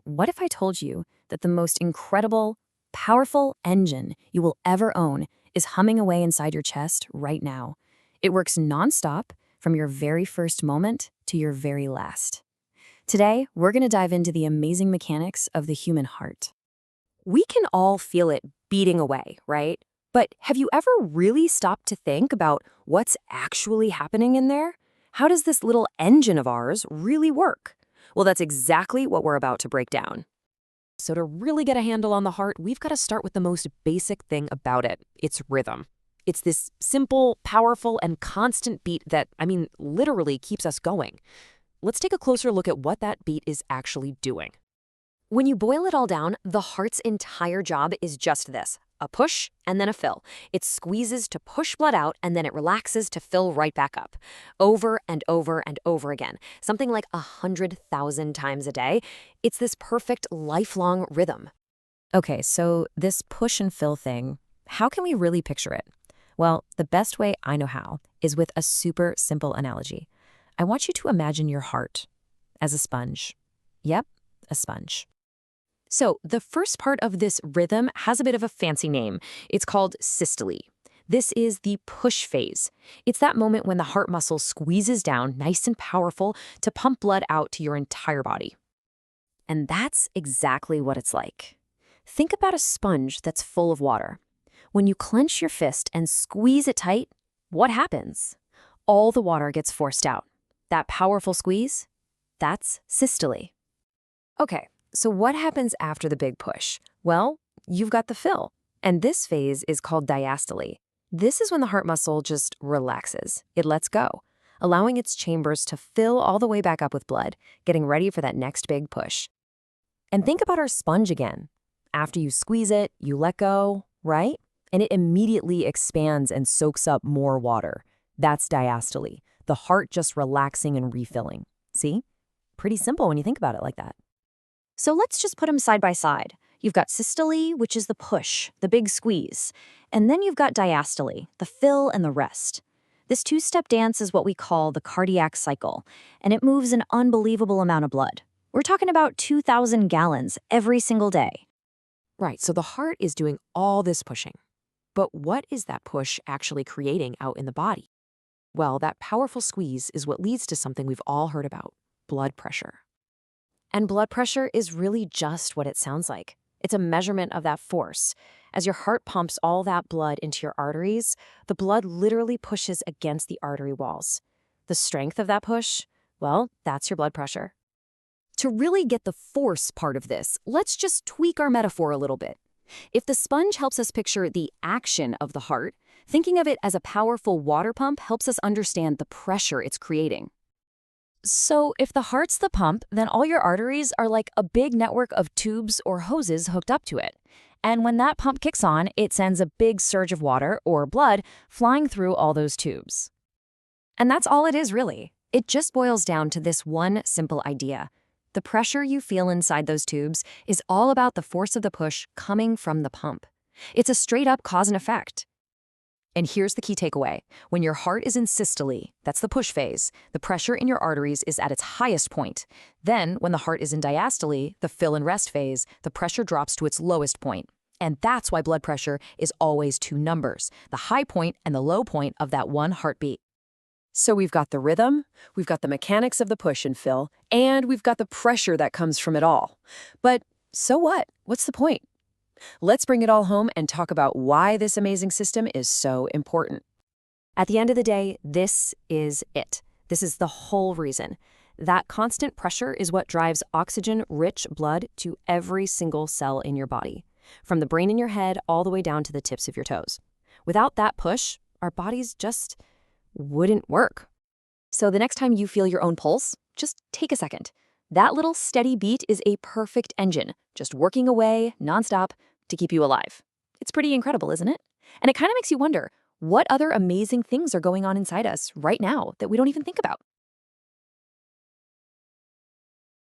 What if I told you that the most incredible, powerful engine you will ever own is humming away inside your chest right now? It works nonstop from your very first moment to your very last. Today, we're going to dive into the amazing mechanics of the human heart. We can all feel it beating away, right? But have you ever really stopped to think about what's actually happening in there? How does this little engine of ours really work? Well, that's exactly what we're about to break down. So to really get a handle on the heart, we've got to start with the most basic thing about it. It's rhythm. It's this simple, powerful, and constant beat that, literally keeps us going. Let's take a closer look at what that beat is actually doing. When you boil it all down, the heart's entire job is just this: a push and then a fill. It squeezes to push blood out and then it relaxes to fill right back up. Over and over and over again, something like 100,000 times a day. It's this perfect lifelong rhythm. Okay, so this push and fill thing, how can we really picture it? Well, the best way I know how is with a super simple analogy. I want you to imagine your heart as a sponge. Yep, a sponge. So the first part of this rhythm has a bit of a fancy name. It's called systole. This is the push phase. It's that moment when the heart muscle squeezes down nice and powerful to pump blood out to your entire body. And that's exactly what it's like. Think about a sponge that's full of water. When you clench your fist and squeeze it tight, what happens? All the water gets forced out. That powerful squeeze? That's systole. Okay. So what happens after the big push? Well, you've got the fill, and this phase is called diastole. This is when the heart muscle just relaxes. It lets go, allowing its chambers to fill all the way back up with blood, getting ready for that next big push. And think about our sponge again. After you squeeze it, you let go, right? And it immediately expands and soaks up more water. That's diastole, the heart just relaxing and refilling. See? Pretty simple when you think about it like that. So let's just put them side by side. You've got systole, which is the push, the big squeeze. And then you've got diastole, the fill and the rest. This two-step dance is what we call the cardiac cycle, and it moves an unbelievable amount of blood. We're talking about 2,000 gallons every single day. Right, so the heart is doing all this pushing. But what is that push actually creating out in the body? Well, that powerful squeeze is what leads to something we've all heard about: blood pressure. And blood pressure is really just what it sounds like. It's a measurement of that force. As your heart pumps all that blood into your arteries, the blood literally pushes against the artery walls. The strength of that push, well, that's your blood pressure. To really get the force part of this, let's just tweak our metaphor a little bit. If the sponge helps us picture the action of the heart, thinking of it as a powerful water pump helps us understand the pressure it's creating. So if the heart's the pump, then all your arteries are like a big network of tubes or hoses hooked up to it. And when that pump kicks on, it sends a big surge of water, or blood, flying through all those tubes. And that's all it is, really. It just boils down to this one simple idea. The pressure you feel inside those tubes is all about the force of the push coming from the pump. It's a straight-up cause and effect. And here's the key takeaway. When your heart is in systole, that's the push phase, the pressure in your arteries is at its highest point. Then, when the heart is in diastole, the fill and rest phase, the pressure drops to its lowest point. And that's why blood pressure is always two numbers, the high point and the low point of that one heartbeat. So we've got the rhythm, we've got the mechanics of the push and fill, and we've got the pressure that comes from it all. But so what? What's the point? Let's bring it all home and talk about why this amazing system is so important. At the end of the day, this is it. This is the whole reason. That constant pressure is what drives oxygen-rich blood to every single cell in your body, from the brain in your head all the way down to the tips of your toes. Without that push, our bodies just wouldn't work. So the next time you feel your own pulse, just take a second. That little steady beat is a perfect engine, just working away nonstop to keep you alive. It's pretty incredible, isn't it? And it kind of makes you wonder, what other amazing things are going on inside us right now that we don't even think about?